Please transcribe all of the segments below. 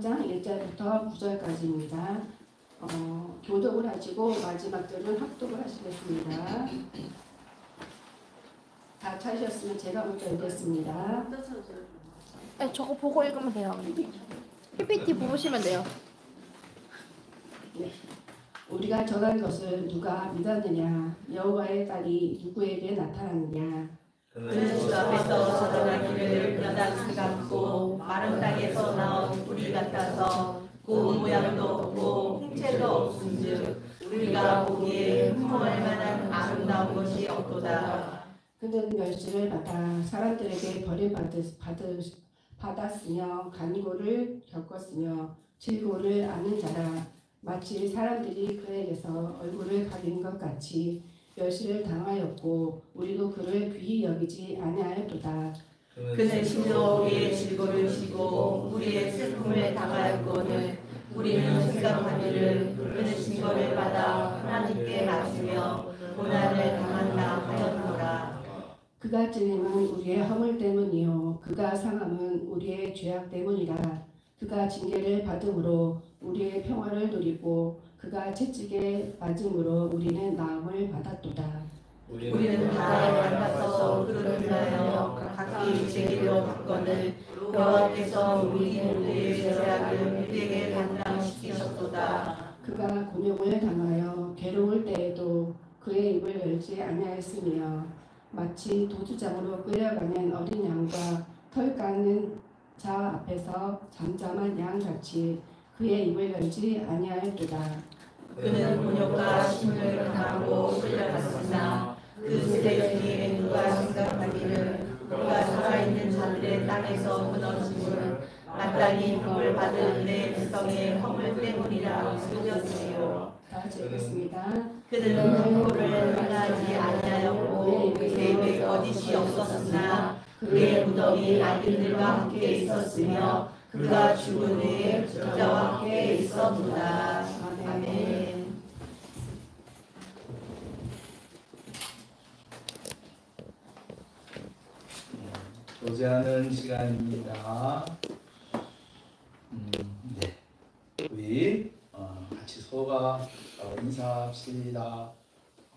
3장 1절부터 9절까지입니다. 교독을 하시고 마지막 절은 합독을 하시겠습니다. 다 찾으셨으면 제가 먼저 읽겠습니다. 네, 저거 보고 읽으면 돼요. PPT 보시면 돼요. 네. 우리가 전한 것을 누가 믿었느냐? 여호와의 딸이 누구에게 나타났느냐? 그는 주 앞에서 자라나기를 뼈다귀 같고 마른 땅에서 나온 뿌리 같아서 고운 모양도 없고 형체도 없은즉 우리가 보기에 흠모할 만한 아름다운 것이 없도다. 그는 멸시를 받아 사람들에게 받았으며 간고를 겪었으며 질고를 아는 자라. 마치 사람들이 그에게서 얼굴을 가린 것 같이 멸시를 당하였고 우리도 그를 귀히 여기지 아니하였도다. 그는 심도 우리의 질고를 지고 우리의 슬픔을 당하였거늘 우리는 생각하기를 그는 징벌을 받아 하나님께 맞추며 고난을 당한다 하였노라. 그가 찔림은 우리의 허물 때문이요 그가 상함은 우리의 죄악 때문이라. 그가 징계를 받음으로 우리의 평화를 누리고 그가 채찍에 맞음으로 우리는 나음을 받았도다. 우리는 다 만나서 그를 인하여 각기 제 길로 갔거늘 여호와께서 우리 모두의 죄악을 우리에게 감당시키셨도다. 그가 곤욕을 당하여 괴로울 때에도 그의 입을 열지 아니하였으며 마치 도주장으로 끌려가는 어린 양과 털 깎는 자 앞에서 잠잠한 양같이 그의 입을 열지 아니하였도다. 그는 곤욕과 심령을 당하고 끌려갔으나 그 세대 중에 누가 생각하기를 그가 살아있는 자들의 땅에서 무너짐을 마땅히 복을 받은 내 백성의 허물 때문이라 여겼으리요. 다 같이 읽겠습니다. 그는 공고를 행하지 아니하였고 그의 입에 거짓이 없었으나 그의 무덤이 악인들과 함께 있었으며 그가 죽은 후에 저자와 함께 있었도다. 아멘. 교제하는 시간입니다. 네, 우리 같이 서로가 인사합시다.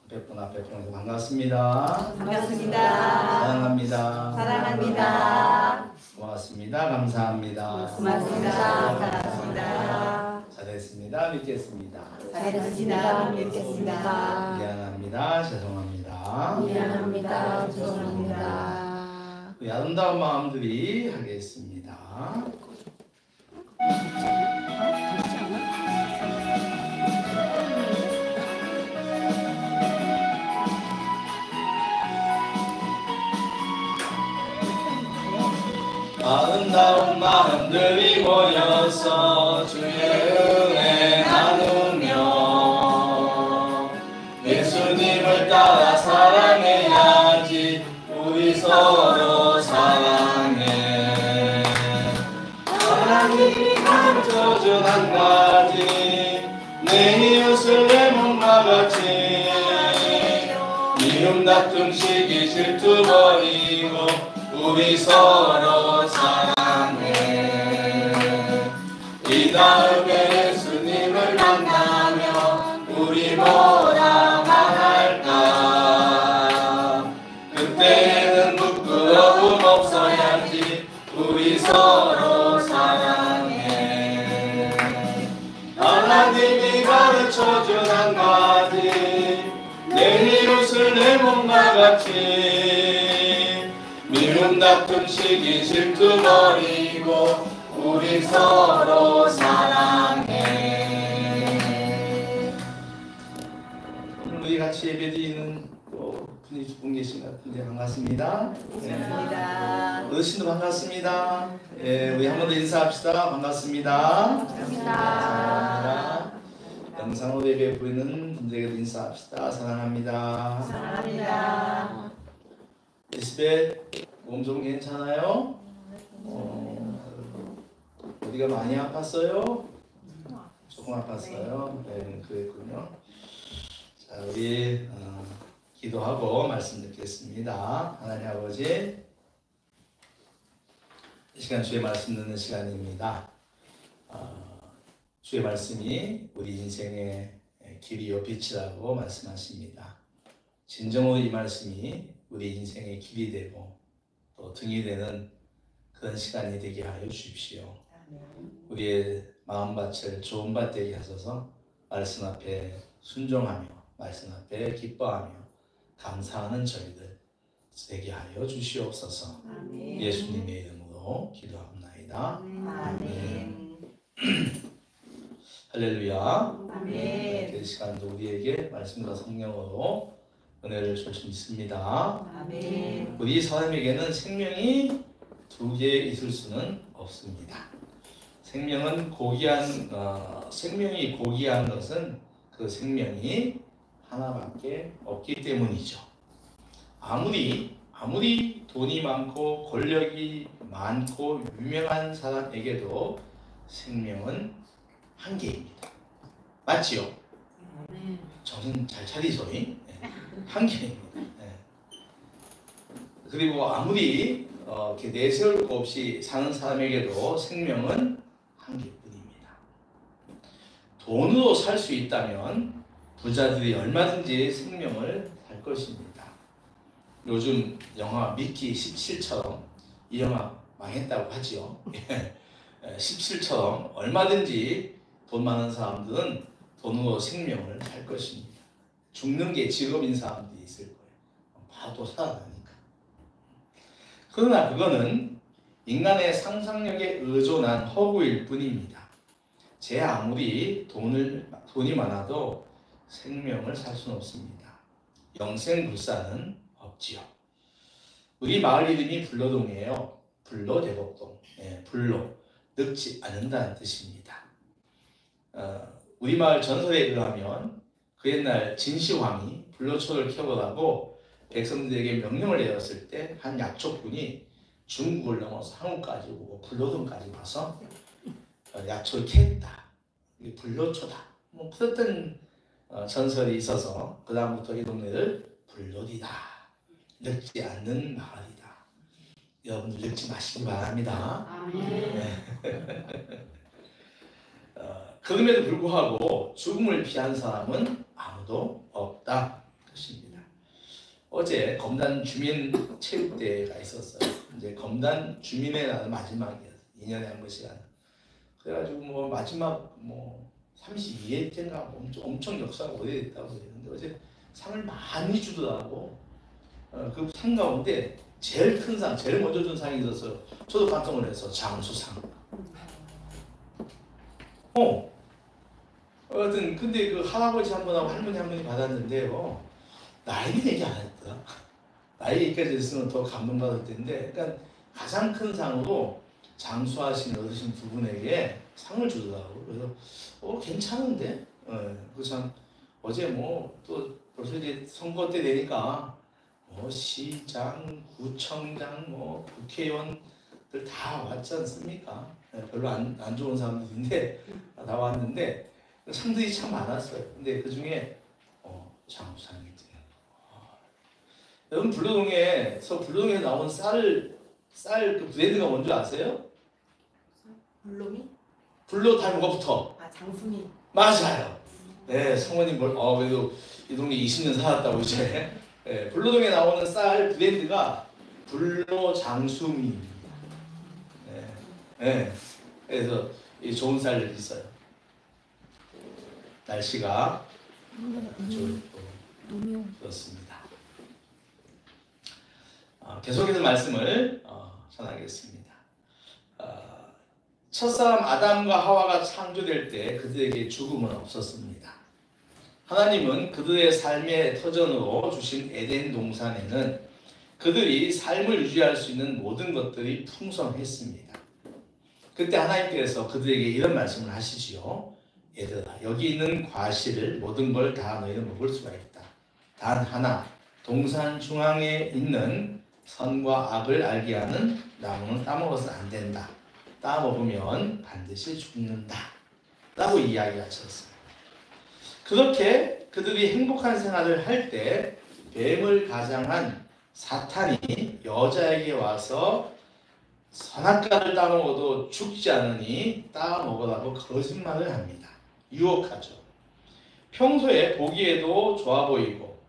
뵙고 뵙고 반갑습니다. 반갑습니다. 사랑합니다. 사랑합니다. 고맙습니다. 감사합니다. 고맙습니다. 사랑합니다. 잘했습니다. 믿겠습니다. 잘했습니다. 믿겠습니다. 미안합니다. 죄송합니다. 미안합니다. 죄송합니다. 우리 아름다운 마음들이 하겠습니다. 아름다운 마음들이 모여서 주의 은혜 나누며 예수님을 따라 사랑해야지. 우리 서로 사랑해. 하나님이 가르쳐준 한 가지, 내 이웃을 내 몸과 같이. 미움 다툼 시기 질투 버리고 우리 서로 사랑해. 이 다음에 예수님을 만나면 우리 뭐라 말할까? 그때는 부끄러움 없어야지. 우리 서로 사랑해. 하나님이 가르쳐준 한 가지, 내 이웃을 내 몸과 같이. 미움 다툼 시기 질투 버리고 우리 서로 사랑해. 우리 같이 예배드리는 분이 두 분 계신 것 같은데 반갑습니다. 반갑습니다. 어르신도 반갑습니다. 우리 한 번 더 인사합시다. 반갑습니다. 감사합니다. 영상으로 예배 보이는 분들에게도 인사합시다. 사랑합니다. 사랑합니다. 이스벨 몸 좀 괜찮아요? 어디가 많이 아팠어요? 조금 아팠어요? 네, 그랬군요. 자, 우리 기도하고 말씀 듣겠습니다. 하나님 아버지, 이 시간 주의 말씀 듣는 시간입니다. 주의 말씀이 우리 인생의 길이요 빛이라고 말씀하십니다. 진정으로 이 말씀이 우리 인생의 길이 되고 또 등이 되는 그런 시간이 되게 하여 주십시오. 우리의 마음밭을 좋은 밭 되게 하소서. 말씀 앞에 순종하며 말씀 앞에 기뻐하며 감사하는 저희들 되게 하여 주시옵소서. 예수님의 이름으로 기도합나이다. 아멘. 할렐루야. 아멘. 이 시간도 우리에게 말씀과 성령으로 은혜를 줄 수 있습니다. 아멘. 우리 사람에게는 생명이 두 개 있을 수는 없습니다. 생명이 고귀한 것은 그 생명이 하나밖에 없기 때문이죠. 아무리 돈이 많고 권력이 많고 유명한 사람에게도 생명은 한 개입니다. 맞지요? 정신 잘 차리소. 한 개입니다. 그리고 아무리 이렇게 내세울 것 없이 사는 사람에게도 생명은 한 개뿐입니다. 돈으로 살 수 있다면 부자들이 얼마든지 생명을 살 것입니다. 요즘 영화 미키 17처럼 이 영화 망했다고 하지요. 17처럼 얼마든지 돈 많은 사람들은 돈으로 생명을 살 것입니다. 죽는 게 직업인 사람들이 있을 거예요. 봐도 살아나니까. 그러나 그거는 인간의 상상력에 의존한 허구일 뿐입니다. 제 아무리 돈이 많아도 생명을 살 수는 없습니다. 영생불사는 없지요. 우리 마을 이름이 불로동이에요. 불로대복동. 불로 늙지 않는다는 뜻입니다. 우리 마을 전설에 의하면 그 옛날 진시황이 불로초를 켜보라고 백성들에게 명령을 내렸을 때 한 약초꾼이 중국을 넘어서 한국까지 오고 불로동까지 와서 약초를 캤다. 이게 불로초다. 그랬던 전설이 있어서 그 다음부터 이 동네를 불로디다. 늙지 않는 마을이다. 여러분들 늙지 마시기 바랍니다. 그럼에도 불구하고 죽음을 피한 사람은 아무도 없다. 것입니다. 어제 검단 주민 체육대회가 있었어요. 이제 검단 주민회 나는 마지막이었어요. 2년에 한 번씩 하는. 그래가지고 마지막 32회째인가 엄청 역사가 오래됐다고 그랬는데 어제 상을 많이 주더라고. 그 상 가운데 제일 큰 상, 제일 먼저 준 상이 있어서 저도 깜짝 놀랐어. 장수상. 하여튼 근데 그 할아버지 한 분하고 할머니 한 분이 받았는데요. 나이 얘기 안 했더라. 나이 얘기까지 했으면 더 감동받을 텐데, 그러니까 가장 큰 상으로 장수하신 어르신 두 분에게 상을 주더라고. 그래서 괜찮은데. 그 참 어제 또 벌써 이제 선거 때 되니까 시장, 구청장, 국회의원들 다 왔지 않습니까? 별로 안 좋은 사람들인데 다 왔는데 상들이 참 많았어요. 근데 그 중에 장수상이 있대요. 여러분 불로동에 나온 쌀 그 브랜드가 뭔지 아세요? 불로미? 불로 달 뭐가부터? 장수미. 맞아요. 네, 성원님 그래도 이 동네 20년 살았다고 이제. 네, 불로동에 나오는 쌀 브랜드가 불로 장수미입니다. 네, 그래서 이 좋은 쌀을 있어요. 날씨가 그렇습니다. 계속해서 말씀을 전하겠습니다. 첫사람 아담과 하와가 창조될 때 그들에게 죽음은 없었습니다. 하나님은 그들의 삶의 터전으로 주신 에덴 동산에는 그들이 삶을 유지할 수 있는 모든 것들이 풍성했습니다. 그때 하나님께서 그들에게 이런 말씀을 하시지요. 얘들아, 여기 있는 과실을 모든 걸 다 너희는 먹을 수가 있다. 단 하나, 동산 중앙에 있는 선과 악을 알게 하는 나무는 따먹어서 안 된다. 따먹으면 반드시 죽는다. 라고 이야기하셨습니다. 그렇게 그들이 행복한 생활을 할 때 뱀을 가장한 사탄이 여자에게 와서 선악과를 따먹어도 죽지 않으니 따먹으라고 거짓말을 합니다. 유혹하죠. 평소에 보기에도 좋아 보이고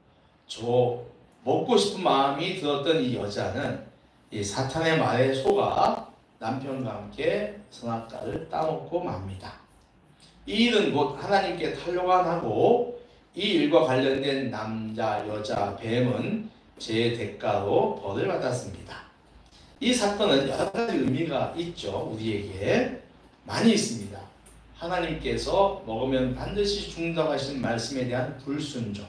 먹고 싶은 마음이 들었던 이 여자는 이 사탄의 말에 속아 남편과 함께 선악과를 따먹고 맙니다. 이 일은 곧 하나님께 탄로간하고 이 일과 관련된 남자, 여자, 뱀은 제 대가로 벌을 받았습니다. 이 사건은 여러 가지 의미가 있죠. 우리에게 많이 있습니다. 하나님께서 먹으면 반드시 죽는다고 하신 말씀에 대한 불순종.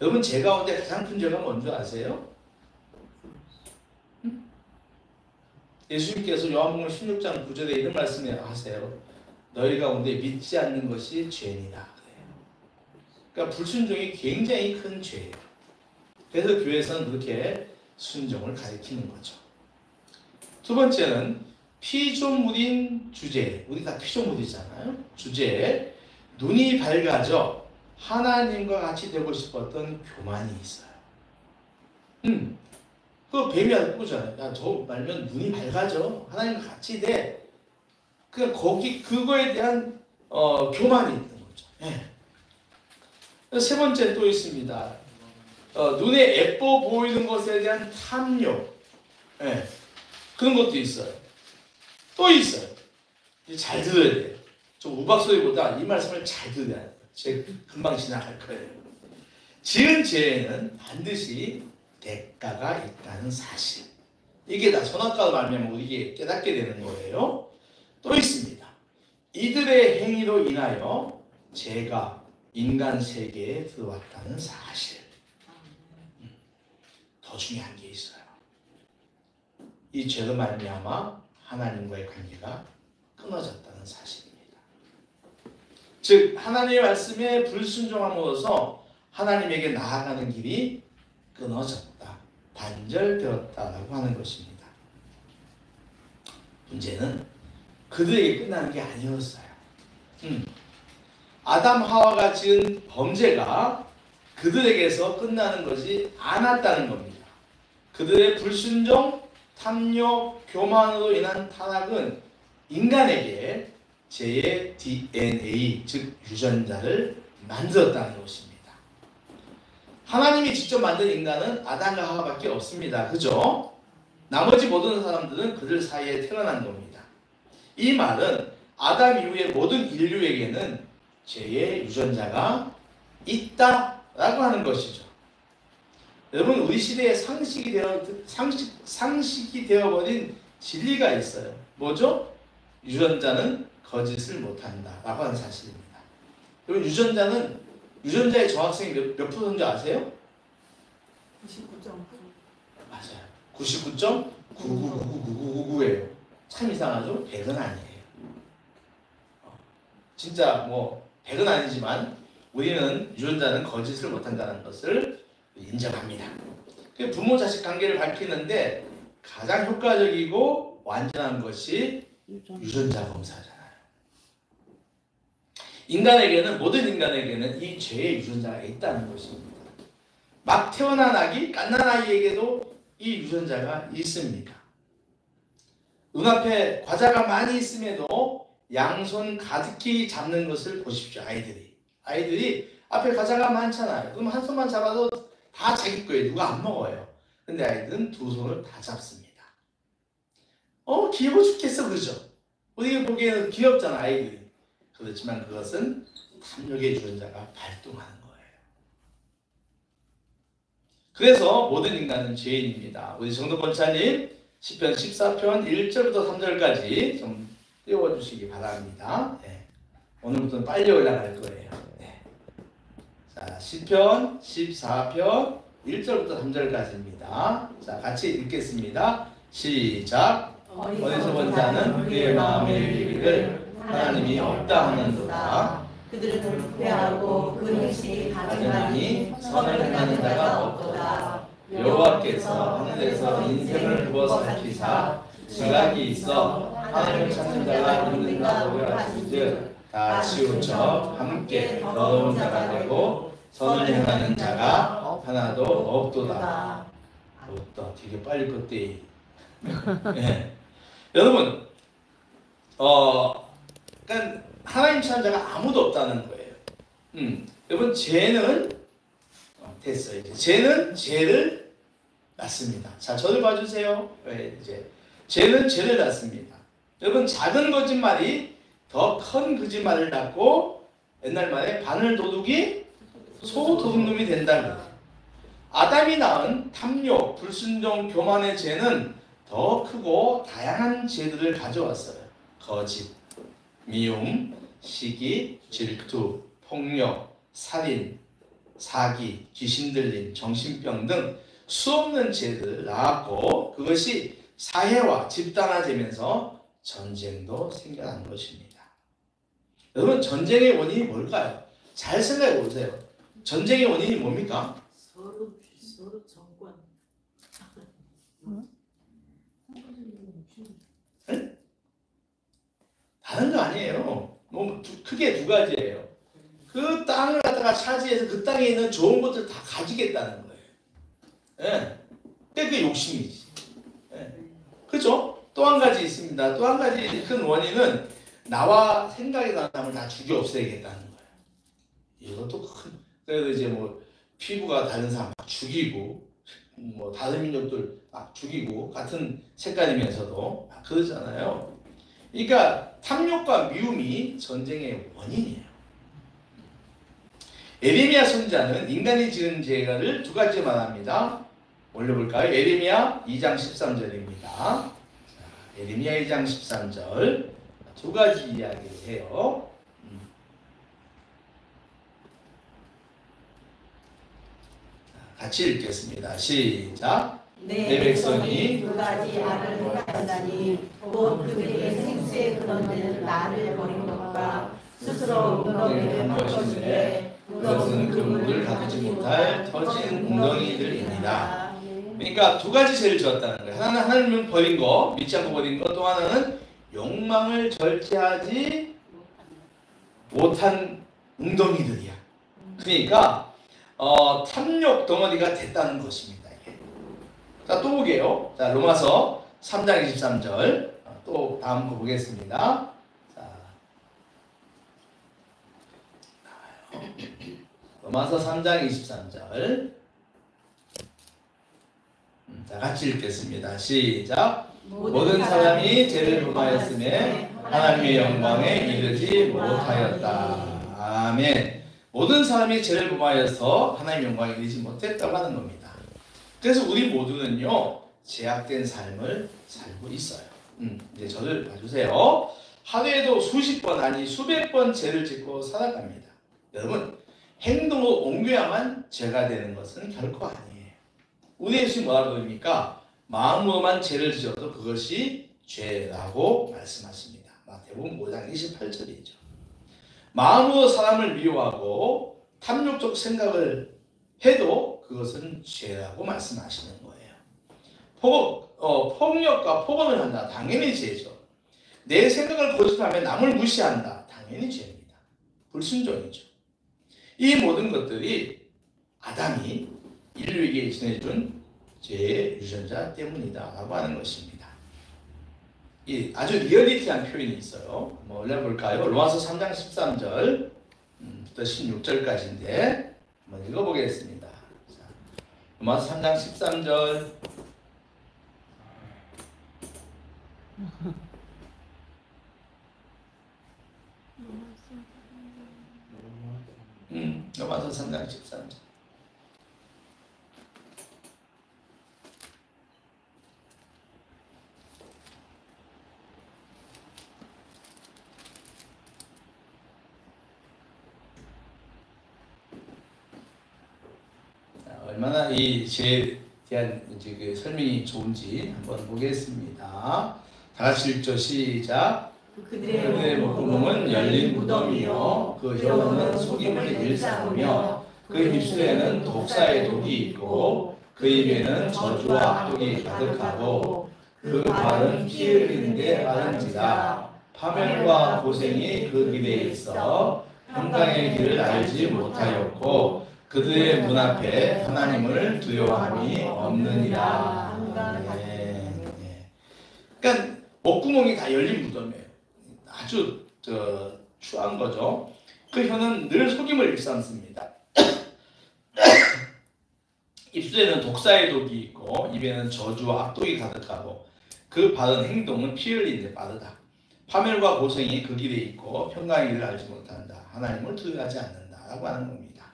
여러분, 제 가운데 가장 큰 죄가 뭔지 아세요? 예수님께서 요한복음 16장 9절에 이런 말씀을 하세요. 너희 가운데 믿지 않는 것이 죄니라. 그러니까 불순종이 굉장히 큰 죄예요. 그래서 교회에서는 그렇게 순종을 가리키는 거죠. 두 번째는 피조물인 주제. 우리 다 피조물이잖아요. 주제에 눈이 밝아져 하나님과 같이 되고 싶었던 교만이 있어요. 그 뱀이 알고잖아요. 야, 저 말면 눈이 밝아져. 하나님과 같이 돼. 그거에 대한 교만이 있는 거죠. 예. 세 번째 또 있습니다. 눈에 예뻐 보이는 것에 대한 탐욕. 예. 그런 것도 있어요. 또 있어요. 잘 들어야 돼요. 좀 우박 소리보다 이 말씀을 잘 들어야 돼요. 제가 금방 지나갈 거예요. 지은 죄에는 반드시 대가가 있다는 사실. 이게 다 선악과로 말미암아 우리에게 깨닫게 되는 거예요. 또 있습니다. 이들의 행위로 인하여 죄가 인간 세계에 들어왔다는 사실. 더 중요한 게 있어요. 이 죄로 말미암아 하나님과의 관계가 끊어졌다는 사실입니다. 즉 하나님의 말씀에 불순종함으로써 하나님에게 나아가는 길이 끊어졌다, 단절되었다라고 하는 것입니다. 문제는 그들에게 끝나는 게 아니었어요. 아담 하와가 지은 범죄가 그들에게서 끝나는 것이 않았다는 겁니다. 그들의 불순종, 탐욕, 교만으로 인한 타락은 인간에게 죄의 DNA, 즉 유전자를 만들었다는 것입니다. 하나님이 직접 만든 인간은 아담과 하와밖에 없습니다. 그죠? 나머지 모든 사람들은 그들 사이에 태어난 겁니다. 이 말은 아담 이후의 모든 인류에게는 죄의 유전자가 있다라고 하는 것이죠. 여러분, 우리 시대에 상식이 되어버린 진리가 있어요. 뭐죠? 유전자는 거짓을 못한다라고 하는 사실입니다. 여러분, 유전자의 정확성이 몇 %인지 아세요? 99.9. 맞아요. 99.9999999예요. 참 이상하죠? 100은 아니에요. 진짜 100은 아니지만 우리는 유전자는 거짓을 못한다는 것을 인정합니다. 부모 자식 관계를 밝히는데 가장 효과적이고 완전한 것이 유전자 검사잖아요. 모든 인간에게는 이 죄의 유전자가 있다는 것입니다. 막 태어난 아기, 갓난 아이에게도 이 유전자가 있습니다. 눈앞에 과자가 많이 있음에도 양손 가득히 잡는 것을 보십시오. 아이들이 앞에 과자가 많잖아요. 그럼 한 손만 잡아도 다 자기 거예요. 누가 안 먹어요. 근데 아이들은 두 손을 다 잡습니다. 귀여워 죽겠어, 그러죠? 우리가 보기에는 귀엽잖아, 아이들이. 그렇지만 그것은 탐욕의 유전자가 발동하는 거예요. 그래서 모든 인간은 죄인입니다. 우리 정도 권사님 시편 14편 1절부터 3절까지 좀 띄워주시기 바랍니다. 네. 오늘부터는 빨리 올라갈 거예요. 네. 자, 시편 14편 1절부터 3절까지입니다. 자, 같이 읽겠습니다. 시작. 어리석은 자는 그의 마음에 이르기를 하나님이 없다 하는도다. 그들은 부패하고 그 행실이 가증하니 선을 행하는 자가 없도다. 여호와께서 하늘에서 인생을 부어 살피사 지각이 있어 하나님을 찾는 자가 있는가 보려 하신즉 다 치우쳐 함께 더러운 자가 되고 선을 행하는 자가 하나도 없도다. 되게 빨리 껐대. 네. 여러분, 그러니까 하나님 찾는 자가 아무도 없다는 거예요. 여러분, 죄는 됐어요. 이제 죄는 죄를 낳습니다. 자, 저를 봐주세요. 이제 죄는 죄를 낳습니다. 여러분, 작은 거짓말이 더 큰 거짓말을 낳고 옛날 말에 바늘 도둑이 소 도둑놈이 된다고. 아담이 낳은 탐욕, 불순종, 교만의 죄는 더 크고 다양한 죄들을 가져왔어요. 거짓, 미움, 시기, 질투, 폭력, 살인, 사기, 귀신 들림, 정신병 등 수없는 죄들을 낳았고 그것이 사회화, 집단화되면서 전쟁도 생겨난 것입니다. 여러분, 전쟁의 원인이 뭘까요? 잘 생각해 보세요. 전쟁의 원인이 뭡니까? 서로 정권. 다른 거 아니에요. 크게 두 가지예요. 그 땅을 갖다가 차지해서 그 땅에 있는 좋은 것들 다 가지겠다는 거예요. 예. 그게 욕심이지. 예. 그죠? 또 한 가지 있습니다. 또 한 가지 큰 원인은 나와 생각이 나는 사람을 다 죽여 없애겠다는 거예요. 이것도 큰. 그래서 이제 뭐 피부가 다른 사람 막 죽이고, 뭐 다른 민족들 막 죽이고 같은 색깔이면서도 막 그러잖아요. 그러니까 탐욕과 미움이 전쟁의 원인이에요. 예레미야 선지자는 인간이 지은 죄를 두 가지 말합니다. 올려볼까요? 예레미야 2장 13절입니다. 예레미야 2장 13절 두 가지 이야기를 해요. 같이 읽겠습니다. 시작. 내 백성이 두 가지 악을 행하다니 곧 그들의 생수의 근원된 나를 버린 것과 스스로 웅덩이를 한 것인데 그것은 그 물을 가두지 못할 터진 웅덩이들입니다. 그러니까 두 가지 죄를 지었다는 거예요. 하나는 하나님을 버린 거, 믿지 않고 버린 거, 또 하나는 욕망을 절제하지 못한 웅덩이들이야. 그러니까 탐욕 덩어리가 됐다는 것입니다. 이게. 자, 또 보게요. 자, 로마서 3장 23절 또 다음 거 보겠습니다. 자, 로마서 3장 23절 자, 같이 읽겠습니다. 시작. 모든 사람이 죄를 범하였음에 하나님의 영광에 이르지 못하였다. 아멘. 모든 사람이 죄를 범하여서 하나님의 영광에 이르지 못했다고 하는 겁니다. 그래서 우리 모두는요, 제약된 삶을 살고 있어요. 이제 저를 봐주세요. 하루에도 수십 번 아니 수백 번 죄를 짓고 살아갑니다. 여러분, 행동으로 옮겨야만 죄가 되는 것은 결코 아니에요. 우리 예수님 뭐라고 그럽니까? 마음으로만 죄를 지어도 그것이 죄라고 말씀하십니다. 마태복음 5장 28절이죠. 마음으로 사람을 미워하고 탐욕적 생각을 해도 그것은 죄라고 말씀하시는 거예요. 폭력과 폭언을 한다. 당연히 죄죠. 내 생각을 거짓하며 남을 무시한다. 당연히 죄입니다. 불순종이죠. 이 모든 것들이 아담이 인류에게 전해준 죄의 유전자 때문이다 라고 하는 것입니다. 이 아주 리얼리티한 표현이 있어요. 뭐 올려볼까요? 로마서 3장 13절 부터 16절까지인데 한번 읽어보겠습니다. 자, 로마서 3장 13절 로마서 3장 13절 얼마나 이 죄에 대한 이제 그 설명이 좋은지 한번 보겠습니다. 다 같이 읽죠. 시작. 그들의 목구멍은 열린 무덤이요 그 혀는 속임을 일삼으며 그 입술에는 독사의 독이 있고 그 입에는 저주와 악독이 가득하고 그 발은 피 흘리는 데 빠른지라 파멸과 고생이 그 길에 있어 평강의 길을 알지 못하였고 그들의 문 앞에 하나님을 두려워함이 없느니라. 네. 그러니까 목구멍이 다 열린 무덤이에요. 아주 추한 거죠. 그 혀는 늘 속임을 일삼습니다. 입술에는 독사의 독이 있고 입에는 저주와 악독이 가득하고 그 바른 행동은 피 흘리는 데 빠르다. 파멸과 고생이 그 길에 있고 평강의 길을 알지 못한다. 하나님을 두려워하지 않는다라고 하는 겁니다.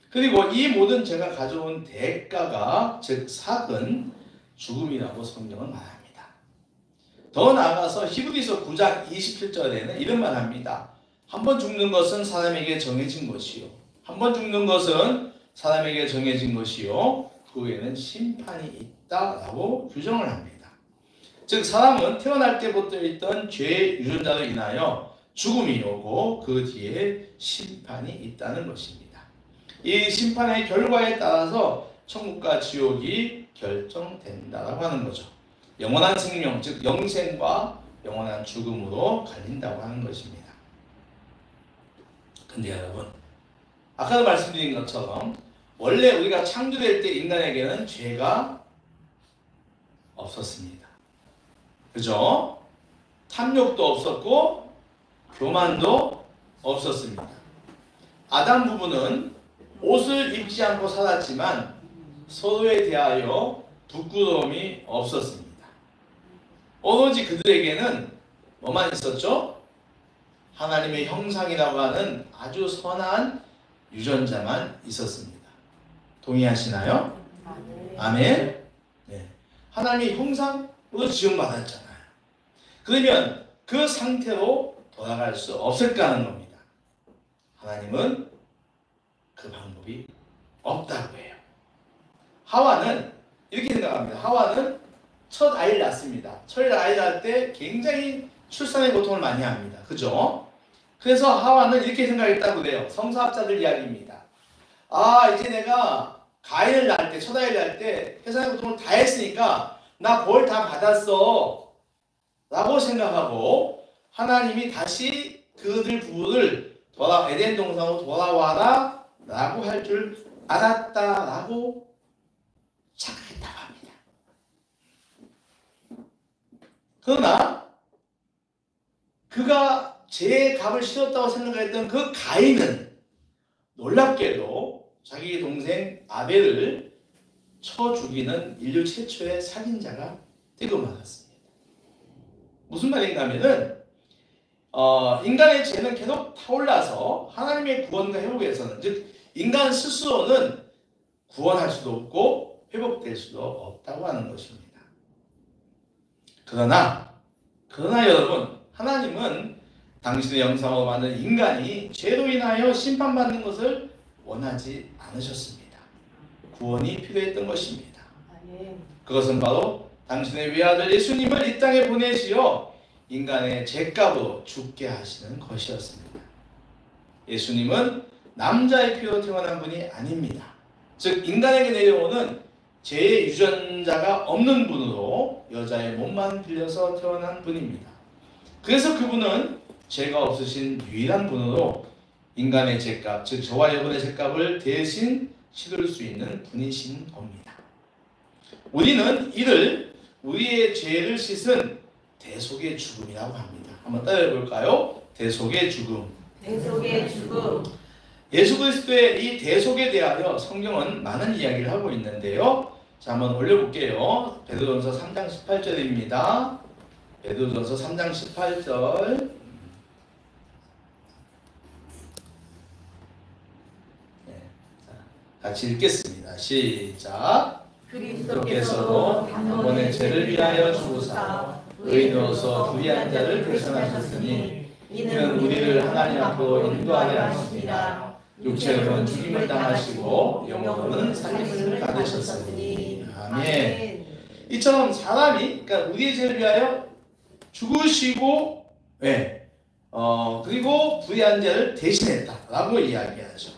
그리고 이 모든 제가 가져온 대가가 즉 삭은 죽음이라고 성경은 말합니다. 더 나아가서 히브리서 9장 27절에는 이런 말 합니다. 한 번 죽는 것은 사람에게 정해진 것이요. 한 번 죽는 것은 사람에게 정해진 것이요. 그 후에는 심판이 있다라고 규정을 합니다. 즉 사람은 태어날 때부터 있던 죄의 유전자로 인하여 죽음이 오고 그 뒤에 심판이 있다는 것입니다. 이 심판의 결과에 따라서 천국과 지옥이 결정된다라고 하는 거죠. 영원한 생명, 즉 영생과 영원한 죽음으로 갈린다고 하는 것입니다. 근데 여러분, 아까도 말씀드린 것처럼 원래 우리가 창조될 때 인간에게는 죄가 없었습니다. 그죠? 탐욕도 없었고 교만도 없었습니다. 아담 부부는 옷을 입지 않고 살았지만 서로에 대하여 부끄러움이 없었습니다. 오로지 그들에게는 뭐만 있었죠? 하나님의 형상이라고 하는 아주 선한 유전자만 있었습니다. 동의하시나요? 아멘. 네. 하나님의 형상으로 지음받았잖아요. 그러면 그 상태로 돌아갈 수 없을까 하는 겁니다. 하나님은 그 방법이 없다고 해요. 하와는 이렇게 생각합니다. 하와는 첫 아이를 낳습니다. 첫 아이를 낳을 때 굉장히 출산의 고통을 많이 합니다. 그죠? 그래서 하와는 이렇게 생각했다고 그래요. 성서학자들 이야기입니다. 아, 이제 내가 가인을 낳을 때, 첫 아이를 낳을 때 세상의 고통을 다 했으니까 나 벌 다 받았어 라고 생각하고 하나님이 다시 그들 부부를 에덴 동산으로 돌아와라 라고 할 줄 알았다라고 착각했다고 합니다. 그러나 그가 죄의 값을 치렀다고 생각했던 그 가인은 놀랍게도 자기 동생 아벨을 쳐 죽이는 인류 최초의 살인자가 되고 말았습니다. 무슨 말인가 하면은 인간의 죄는 계속 타올라서 하나님의 구원과 회복에서는 즉 인간 스스로는 구원할 수도 없고 회복될 수도 없다고 하는 것입니다. 그러나 여러분, 하나님은 당신의 영상으로 만든 인간이 죄로 인하여 심판받는 것을 원하지 않으셨습니다. 구원이 필요했던 것입니다. 그것은 바로 당신의 외아들 예수님을 이 땅에 보내시어 인간의 죄값으로 죽게 하시는 것이었습니다. 예수님은 남자의 피로 태어난 분이 아닙니다. 즉 인간에게 내려오는 죄의 유전자가 없는 분으로 여자의 몸만 빌려서 태어난 분입니다. 그래서 그분은 죄가 없으신 유일한 분으로 인간의 죄값, 즉 저와 여러분의 죄값을 대신 치를 수 있는 분이신 겁니다. 우리는 이를 우리의 죄를 씻은 대속의 죽음이라고 합니다. 한번 따라해 볼까요? 대속의 죽음. 대속의 죽음. 예수 그리스도의 이 대속에 대하여 성경은 많은 이야기를 하고 있는데요. 자, 한번 올려볼게요. 베드로전서 3장 18절입니다. 베드로전서 3장 18절. 네. 자, 같이 읽겠습니다. 시작. 그리스도께서도 단번에 죄를 위하여 죽으사 의인으로서 불의한 자를 대신하셨으니 이는 우리를 하나님 앞으로 인도하려 하십니다. 육체로는 죽임을 당하시고 영으로는 살림을 받으셨으니. 아멘. 이처럼 사람이 그러니까 우리의 죄를 위하여 죽으시고 그리고 불의한 자를 대신했다라고 이야기하죠.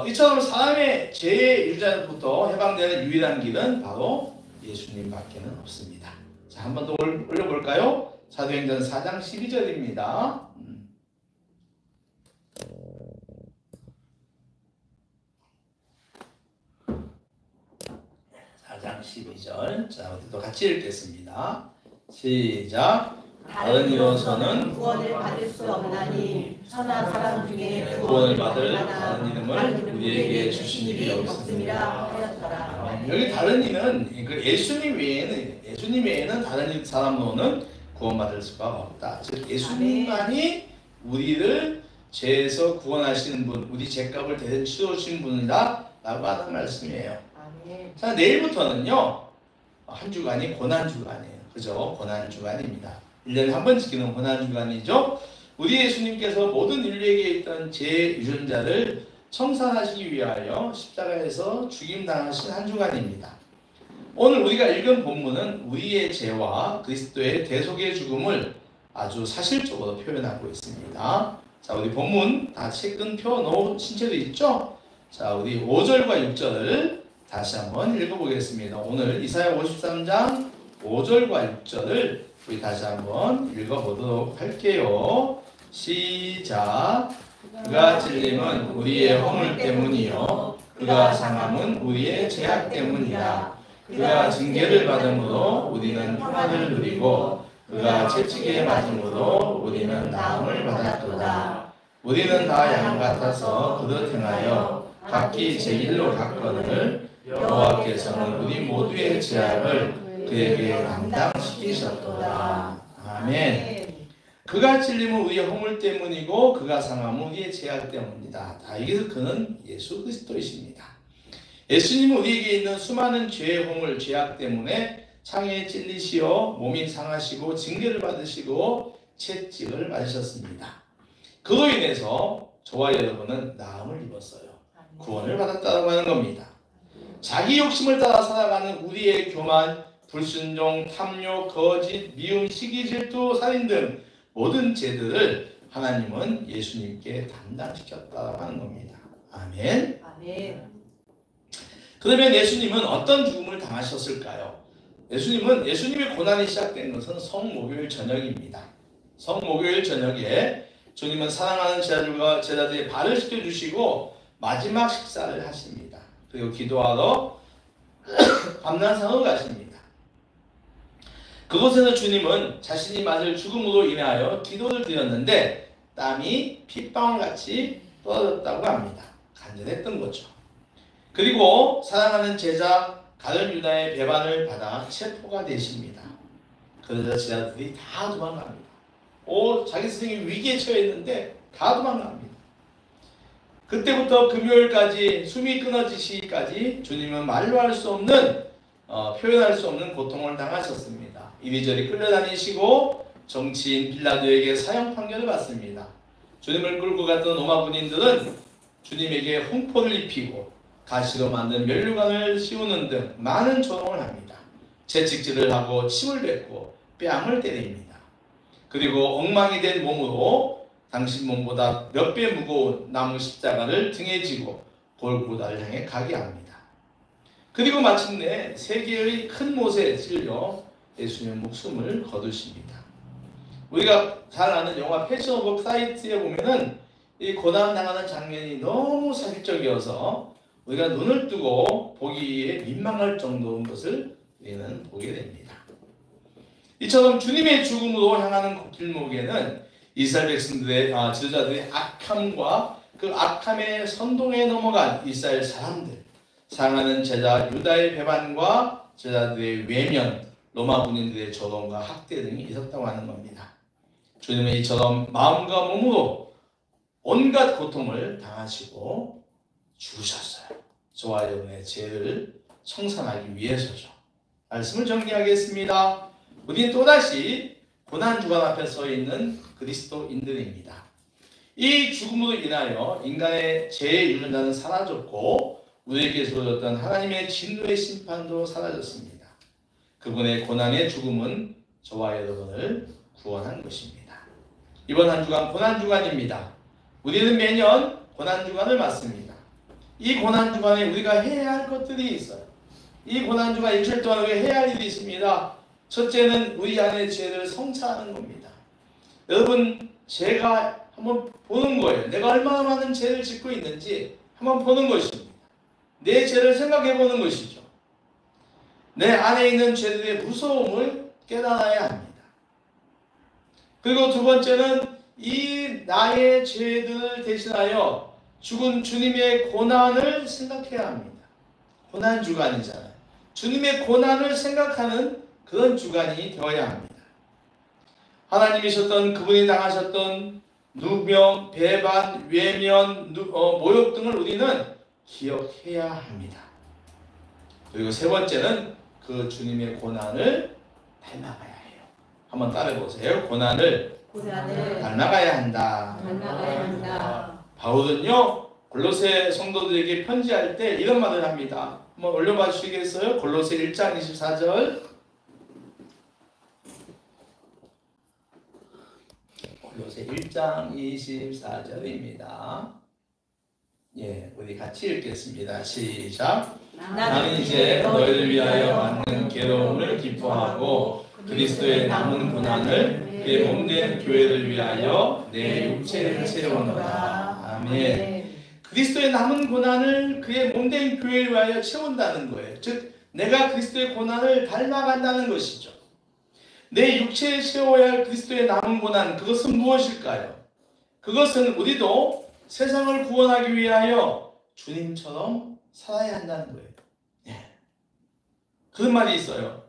이처럼 사람의 죄의 유전자부터 해방되는 유일한 길은 바로 예수님밖에는 없습니다. 자, 한 번 더 올려볼까요? 사도행전 4장 12절입니다. 4장 12절. 자, 우리도 같이 읽겠습니다. 시작. 다른 이로서는 구원을 받을 수 없나니 천하 사람 중에 구원을 받을 다른 이름을 우리에게 주신 일이 없습니다. 없음이라 하였더라. 여기 다른 이는 그 예수님 외에는 다른 사람으로는 구원받을 수가 없다. 즉 예수님만이 우리를 죄에서 구원하시는 분, 우리 죄값을 대신 치러주신 분이다 라고 하는 말씀이에요. 아멘. 자, 내일부터는요 한 주간이 고난주간이에요. 그죠? 고난주간입니다. 1년에 한 번 지키는 고난주간이죠. 우리 예수님께서 모든 인류에게 있던 죄 유전자를 청산하시기 위하여 십자가에서 죽임당하신 한 주간입니다. 오늘 우리가 읽은 본문은 우리의 죄와 그리스도의 대속의 죽음을 아주 사실적으로 표현하고 있습니다. 자, 우리 본문 다 책은 펴놓으신 채도 있죠? 자, 우리 5절과 6절을 다시 한번 읽어보겠습니다. 오늘 이사야 53장 5절과 6절을 우리 다시 한번 읽어보도록 할게요. 시작. 그가 찔림은 우리의 허물 때문이요 그가 상함은 우리의 죄악 때문이라. 그가 징계를 받음으로 우리는 평안을 누리고 그가 채찍에 맞음으로 우리는 나음을 받았도다. 우리는 다 양 같아서 그릇 행하여 각기 제 길로 갔거늘 여호와께서는 우리 모두의 죄악을 그에게 감당시키셨도다. 아멘. 그가 찔림은 우리의 허물 때문이고 그가 상함은 우리의 죄악 때문이다. 다 여기서 그는 예수 그리스도이십니다. 예수님은 우리에게 있는 수많은 죄의 허물, 죄악 때문에 창에 찔리시어 몸이 상하시고 징계를 받으시고 채찍을 맞으셨습니다. 그로 인해서 저와 여러분은 나음을 입었어요. 구원을 받았다고 하는 겁니다. 자기 욕심을 따라 살아가는 우리의 교만, 불순종, 탐욕, 거짓, 미움, 시기, 질투, 살인 등 모든 죄들을 하나님은 예수님께 담당시켰다고 하는 겁니다. 아멘. 아멘. 그러면 예수님은 어떤 죽음을 당하셨을까요? 예수님의 고난이 시작된 것은 성목요일 저녁입니다. 성목요일 저녁에 주님은 사랑하는 제자들의 발을 씻겨주시고 마지막 식사를 하십니다. 그리고 기도하러 감난산으로 가십니다. 그곳에서 주님은 자신이 맞을 죽음으로 인하여 기도를 드렸는데 땀이 핏방울같이 떨어졌다고 합니다. 간절했던 거죠. 그리고 사랑하는 제자 가룟 유다의 배반을 받아 체포가 되십니다. 그러자 제자들이 다 도망갑니다. 자기 스승이 위기에 처했는데 다 도망갑니다. 그때부터 금요일까지 숨이 끊어지시기까지 주님은 말로 할 수 없는 표현할 수 없는 고통을 당하셨습니다. 이리저리 끌려다니시고 정치인 빌라도에게 사형 판결을 받습니다. 주님을 끌고 갔던 로마 군인들은 주님에게 홍포를 입히고 가시로 만든 면류관을 씌우는 등 많은 조롱을 합니다. 채찍질을 하고 침을 뱉고 뺨을 때립니다. 그리고 엉망이 된 몸으로 당신 몸보다 몇 배 무거운 나무 십자가를 등에 지고 골고다를 향해 가게 합니다. 그리고 마침내 세 개의 큰 못에 찔려 예수님의 목숨을 거두십니다. 우리가 잘 아는 영화 패션 오브 사이트에 보면은 이 고난당하는 장면이 너무 사실적이어서 우리가 눈을 뜨고 보기에 민망할 정도인 것을 우리는 보게 됩니다. 이처럼 주님의 죽음으로 향하는 길목에는 이스라엘 백성들의 지도자들의 악함과 그 악함의 선동에 넘어간 이스라엘 사람들, 사랑하는 제자 유다의 배반과 제자들의 외면, 로마 군인들의 조롱과 학대 등이 있었다고 하는 겁니다. 주님은 이처럼 마음과 몸으로 온갖 고통을 당하시고 죽으셨어요. 저와 여러분의 죄를 청산하기 위해서죠. 말씀을 정리하겠습니다. 우리는 또다시 고난주간 앞에 서 있는 그리스도인들입니다. 이 죽음으로 인하여 인간의 죄의 유전자는 사라졌고 우리에게 주어졌던 하나님의 진노의 심판도 사라졌습니다. 그분의 고난의 죽음은 저와 여러분을 구원한 것입니다. 이번 한 주간 고난주간입니다. 우리는 매년 고난주간을 맞습니다. 이 고난주간에 우리가 해야 할 것들이 있어요. 이 고난주간 일주일 동안 우리가 해야 할 일이 있습니다. 첫째는 우리 안의 죄를 성찰하는 겁니다. 여러분, 제가 한번 보는 거예요. 내가 얼마나 많은 죄를 짓고 있는지 한번 보는 것입니다. 내 죄를 생각해 보는 것이죠. 내 안에 있는 죄들의 무서움을 깨달아야 합니다. 그리고 두 번째는 이 나의 죄들을 대신하여 죽은 주님의 고난을 생각해야 합니다. 고난 주간이잖아요. 주님의 고난을 생각하는 그런 주간이 되어야 합니다. 하나님이셨던 그분이 당하셨던 누명, 배반, 외면, 모욕 등을 우리는 기억해야 합니다. 그리고 세 번째는 그 주님의 고난을 닮아가야 해요. 한번 따라해보세요. 고난을 닮아가야 한다. 바울은요 골로새 성도들에게 편지할 때 이런 말을 합니다. 한번 올려봐 주시겠어요? 골로새 1장 24절. 골로새 1장 24절입니다. 예, 우리 같이 읽겠습니다. 시작. 나는 이제 너희를 위하여 받는 괴로움을 기뻐하고 그리스도의 남은 고난을 그의 몸된 교회를 위하여 내 육체를 채우노라. 아멘. 그리스도의 남은 고난을 그의 몸된 교회를 위하여 채운다는 거예요. 즉 내가 그리스도의 고난을 닮아간다는 것이죠. 내 육체에 채워야 할 그리스도의 남은 고난, 그것은 무엇일까요? 그것은 우리도 세상을 구원하기 위하여 주님처럼 살아야 한다는 거예요. 그런 말이 있어요.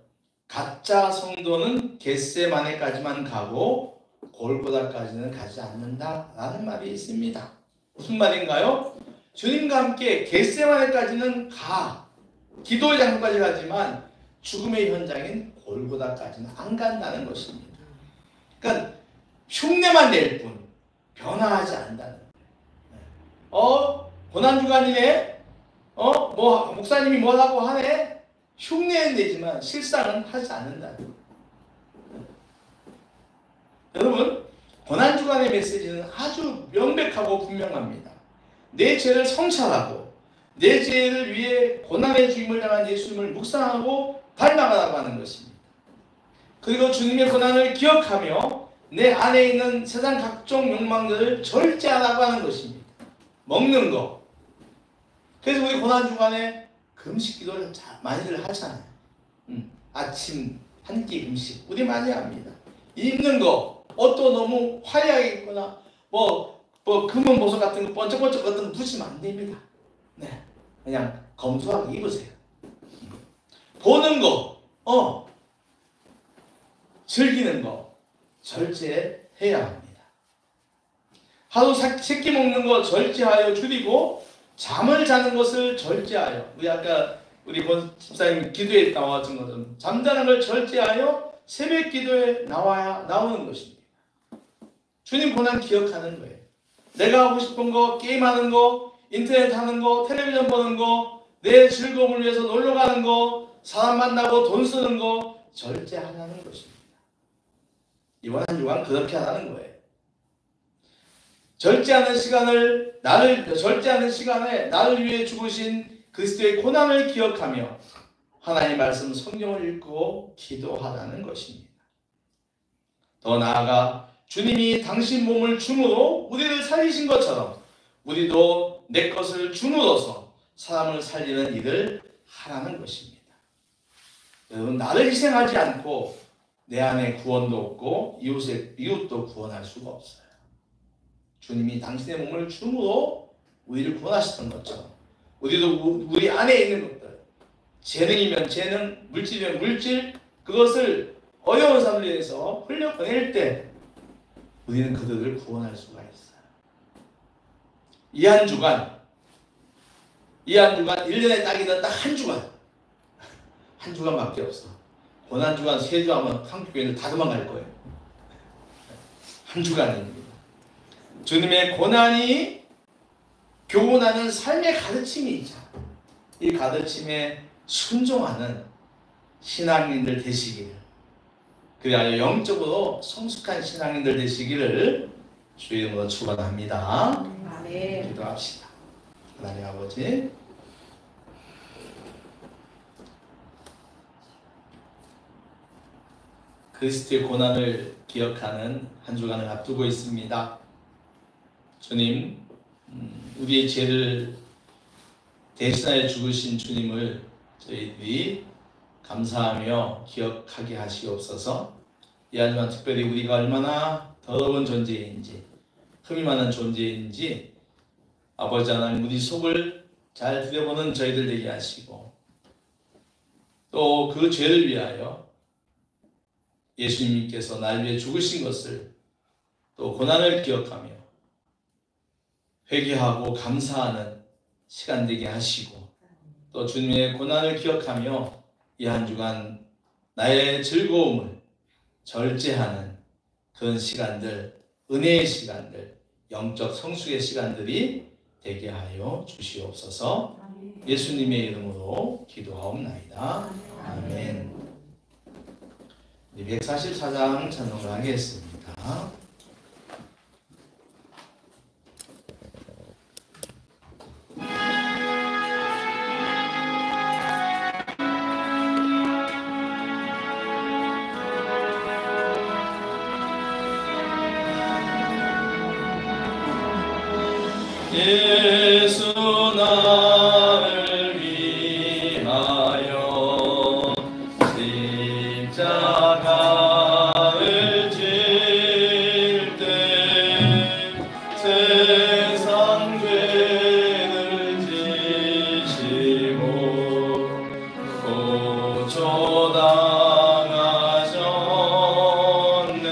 가짜 성도는 겟세마네까지만 가고 골고다까지는 가지 않는다라는 말이 있습니다. 무슨 말인가요? 주님과 함께 겟세마네까지는 가, 기도의 장소까지 가지만 죽음의 현장인 골고다까지는 안 간다는 것입니다. 그러니까 흉내만 낼 뿐 변화하지 않는다는 거예요. 고난주간이네? 뭐 목사님이 뭐라고 하네? 흉내는 내지만 실상은 하지 않는다는 거예요. 여러분, 고난주간의 메시지는 아주 명백하고 분명합니다. 내 죄를 성찰하고 내 죄를 위해 고난의 주임을 당한 예수님을 묵상하고 닮아가라고 하는 것입니다. 그리고 주님의 고난을 기억하며 내 안에 있는 세상 각종 욕망들을 절제하라고 하는 것입니다. 먹는 거. 그래서 우리 고난주간에 금식 기도를 많이들 하잖아요. 아침 한 끼 금식 우리 많이 합니다. 입는 거 옷도 너무 화려하게 입거나 뭐 금은 보석 같은 거 번쩍번쩍 같은 거 붙이면 안 됩니다. 네, 그냥 검소하게 입으세요. 보는 거, 즐기는 거 절제해야 합니다. 하루 세끼 먹는 거 절제하여 줄이고 잠을 자는 것을 절제하여, 우리 아까 우리 권 집사님 기도에 나왔던 것처럼 잠자는 걸 절제하여 새벽 기도에 나오는 것입니다. 주님 고난 기억하는 거예요. 내가 하고 싶은 거, 게임하는 거, 인터넷 하는 거, 텔레비전 보는 거, 내 즐거움을 위해서 놀러 가는 거, 사람 만나고 돈 쓰는 거 절제하라는 것입니다. 이번 한 주간 그렇게 하라는 거예요. 절제하는 시간에 나를 위해 죽으신 그리스도의 고난을 기억하며 하나님의 말씀 성경을 읽고 기도하라는 것입니다. 더 나아가 주님이 당신 몸을 줌으로 우리를 살리신 것처럼 우리도 내 것을 줌으로써 사람을 살리는 일을 하라는 것입니다. 여러분, 나를 희생하지 않고 내 안에 구원도 없고 이웃도 구원할 수가 없어요. 주님이 당신의 몸을 줌으로 우리를 구원하셨던 것처럼 우리도 우리 안에 있는 것들, 재능이면 재능, 물질이면 물질, 그것을 어려운 사람을 위해서 흘려보낼 때 우리는 그들을 구원할 수가 있어요. 이 한 주간 1년에 딱 있는 딱 한 주간밖에 없어. 고난주간 3주 하면 한국 교회는 다 도망갈 거예요. 한 주간입니다. 주님의 고난이 교훈하는 삶의 가르침이 있잖아요. 이 가르침에 순종하는 신앙인들 되시기를, 그리하여 영적으로 성숙한 신앙인들 되시기를 주의 이름으로 축원합니다. 아멘. 기도합시다. 하나님 아버지, 그리스도의 고난을 기억하는 한 주간을 앞두고 있습니다. 주님, 우리의 죄를 대신하여 죽으신 주님을 저희들이 감사하며 기억하게 하시옵소서. 이 한 주간 특별히 우리가 얼마나 더러운 존재인지, 흠이 많은 존재인지 아버지 하나님 우리 속을 잘 들여보는 저희들 되게 하시고, 또 그 죄를 위하여 예수님께서 날 위해 죽으신 것을, 또 고난을 기억하며 회개하고 감사하는 시간 되게 하시고, 또 주님의 고난을 기억하며 이 한 주간 나의 즐거움을 절제하는 그런 시간들, 은혜의 시간들, 영적 성숙의 시간들이 되게 하여 주시옵소서. 예수님의 이름으로 기도하옵나이다. 아멘. 144장 찬송을 하겠습니다. 예수 나를 위하여 십자가를 질 때 세상 죄를 지시고 고초당하셨네.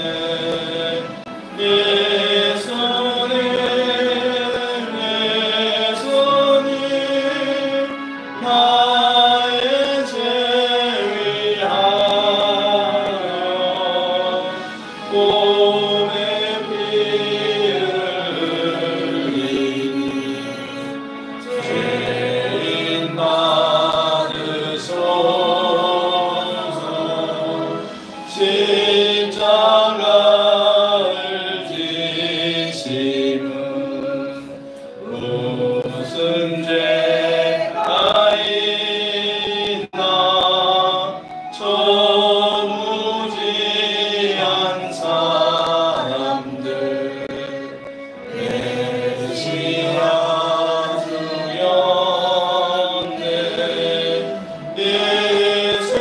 나의 죄 위하여 몸의 피를 흘리니 죄인 받으소서. 십자가를 지심은 무슨 죄가 있나. 저무지한 사람들 메시아 주였네. 예수님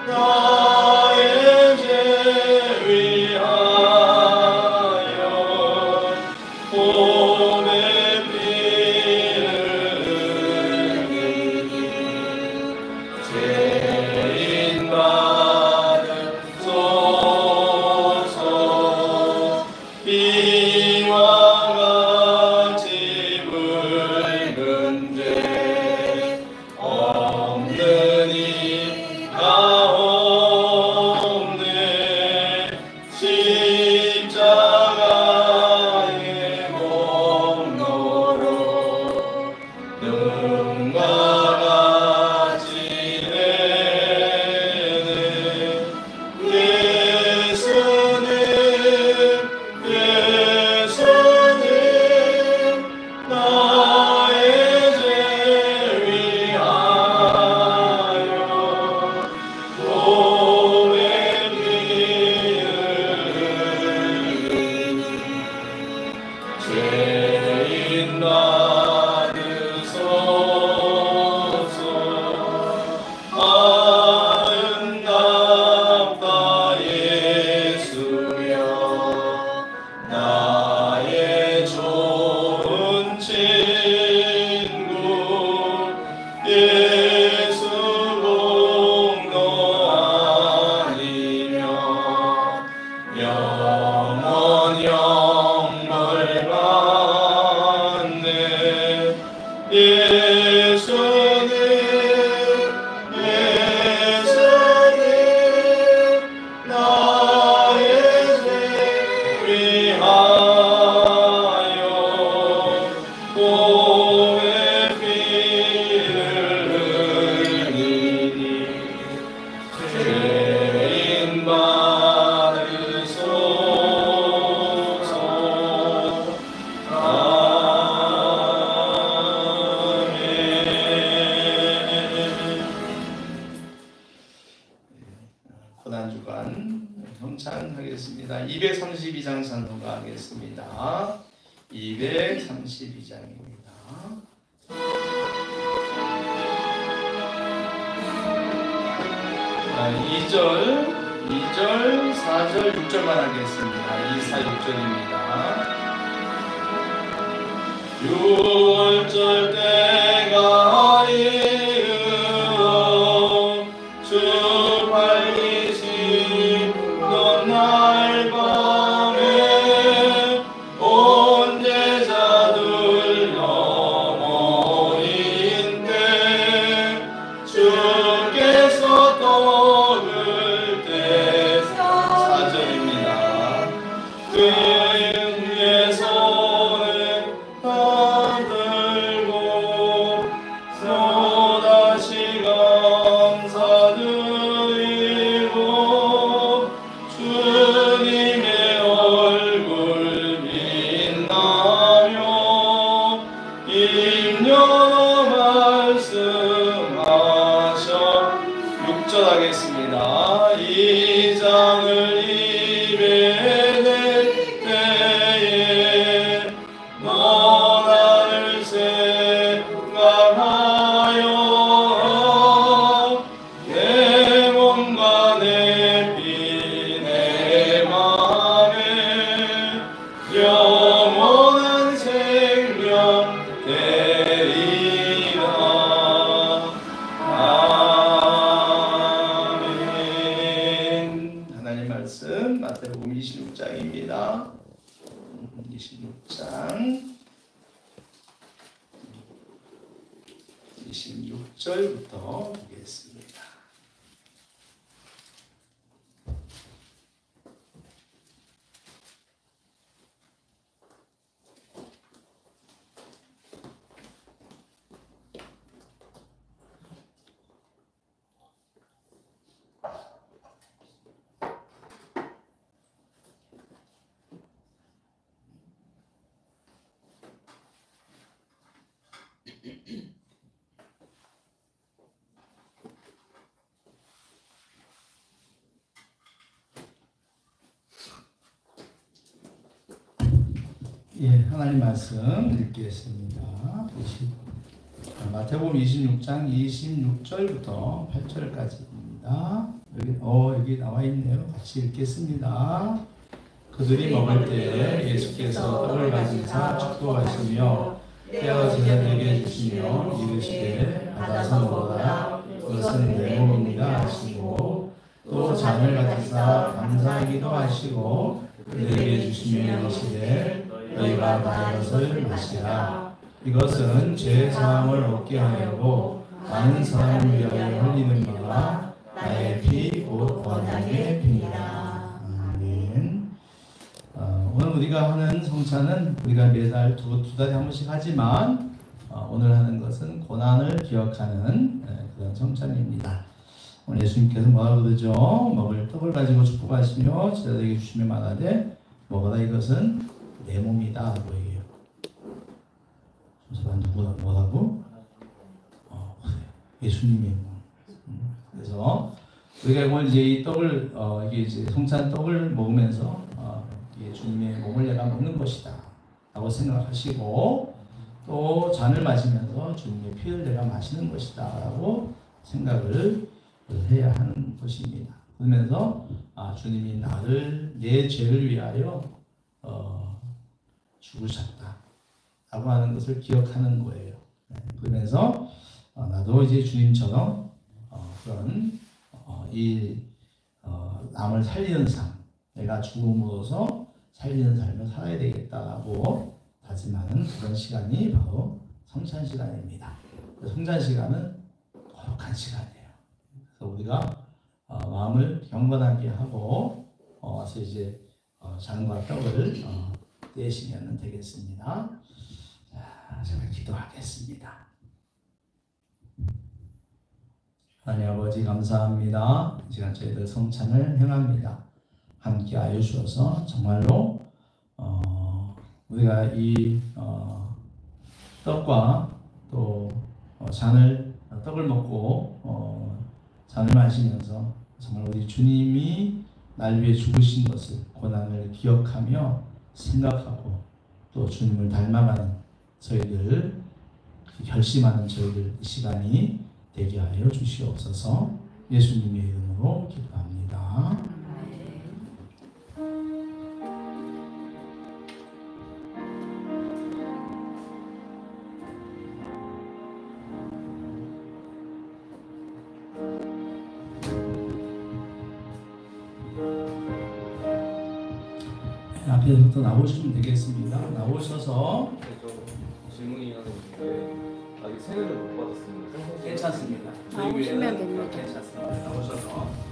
나의 죄 위하여 몸의 피를 흘리니 죄인 받으소서. 이와 같이 붉은 죄 없는 이가 없네. 십자가의 공로로 눈과 같이 되네. 예수님 나의 죄 위하여 몸의 피를 흘리니 죄인 받으소서. 아름답다 예수여 나의 좋은 친구. 예수 공로 아니면 영원 영벌 받네. 예수님 나의 죄 위하여 몸의 피를 흘리니 죄인 받으소서. 고난주간 협찬하겠습니다. 232장 찬송가 하겠습니다. 232장입니다. 2절, 4절, 6절만 하겠습니다. 2, 4, 6절입니다. 6월절 때가 이르러 주 밝히시던 날 밤에 온 제자들 넘어인 때 주께서 떡을 때 4절입니다. 그 위에 손에 들고 또다시 감사드리고 주님의 얼굴 빛나며 임녀로 말씀하셔 6절 하겠습니다. 이 잔을 입에 댈 때에 너 나를 생각하여 내 몸과 내 피 내 맘에 영원한 생명 되리라. 아멘. 하나님 말씀 마태복음 26장입니다. 26장 26절부터 보겠습니다. 예, 하나님 말씀 읽겠습니다. 마태복음 26장 26절부터 8절까지입니다. 여기 나와 있네요. 같이 읽겠습니다. 그들이 먹을 때에 예수께서 떡을 가지사 축도하시며 떼어 제자들에게 주시며 이르시되 받아서 먹어라 그것은 내 몸입니다 하시고 또 잔을 가지사 감사하기도 하시고 그들에게 주시며 이르시되 너희가 다 이것을 마시라 이것은 죄 사함을 얻게 하려고 많은 사람을 위하여 흘리는 바가 나의 피 곧 원장의 피니라. 아멘. 오늘 우리가 하는 성찬은 우리가 매달 두 달에 한 번씩 하지만 오늘 하는 것은 고난을 기억하는 그런 성찬입니다. 오늘 예수님께서 뭐라고 그러죠? 먹을 떡을 가지고 축복하시며 제자들에게 주시며 말하되 먹어라 이것은 내 몸이다 라고 얘기해요. 순서가 뭐라고? 예수님의 몸. 그래서 우리가 오늘 이제 이 떡을 이게 이제 성찬 떡을 먹으면서 이게 주님의 몸을 내가 먹는 것이다 라고 생각하시고 또 잔을 마시면서 주님의 피를 내가 마시는 것이다 라고 생각을 해야 하는 것입니다. 그러면서 주님이 나를 내 죄를 위하여 죽으셨다 라고 하는 것을 기억하는 거예요. 그러면서 나도 이제 주님처럼 그런 남을 살리는 삶, 내가 죽음으로써 살리는 삶을 살아야 되겠다라고 다짐하는 그런 시간이 바로 성찬 시간입니다. 성찬 시간은 거룩한 시간이에요. 그래서 우리가 마음을 경건하게 하고 와서 이제 잔과 떡을 떼시면 되겠습니다. 자, 제가 기도하겠습니다. 하나님 아버지 감사합니다. 이 시간 저희들 성찬을 행합니다. 함께하여 주셔서 정말로 우리가 이 떡과 또 떡을 먹고 잔을 마시면서 정말 우리 주님이 날 위해 죽으신 것을 고난을 기억하며 생각하고 또 주님을 닮아가는 저희들 결심하는 저희들 시간이 되게 하여 주시옵소서. 예수님의 이름으로 이름으로 기도합니다. 앞에부터 나오시면 되겠습니다. 나오셔서 저 질문이 하나 있는데 아직 세례를 못 받았습니다. 괜찮습니다. 나오시면 됩니다. 괜찮습니다. 나오셔서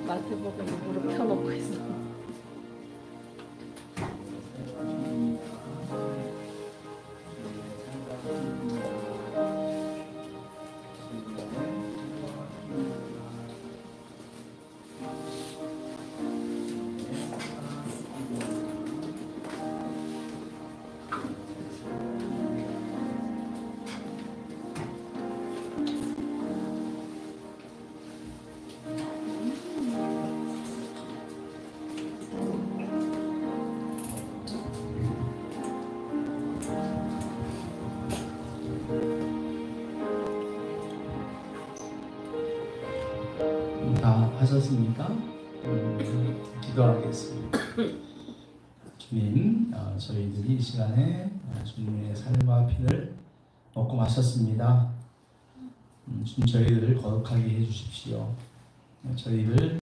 마태복음 무릎 펴놓고 있어. 다 하셨습니까? 기도하겠습니다. 주님, 저희들이 이 시간에 주님의 살과 피를 먹고 마셨습니다. 주님 저희들을 거룩하게 해주십시오. 저희를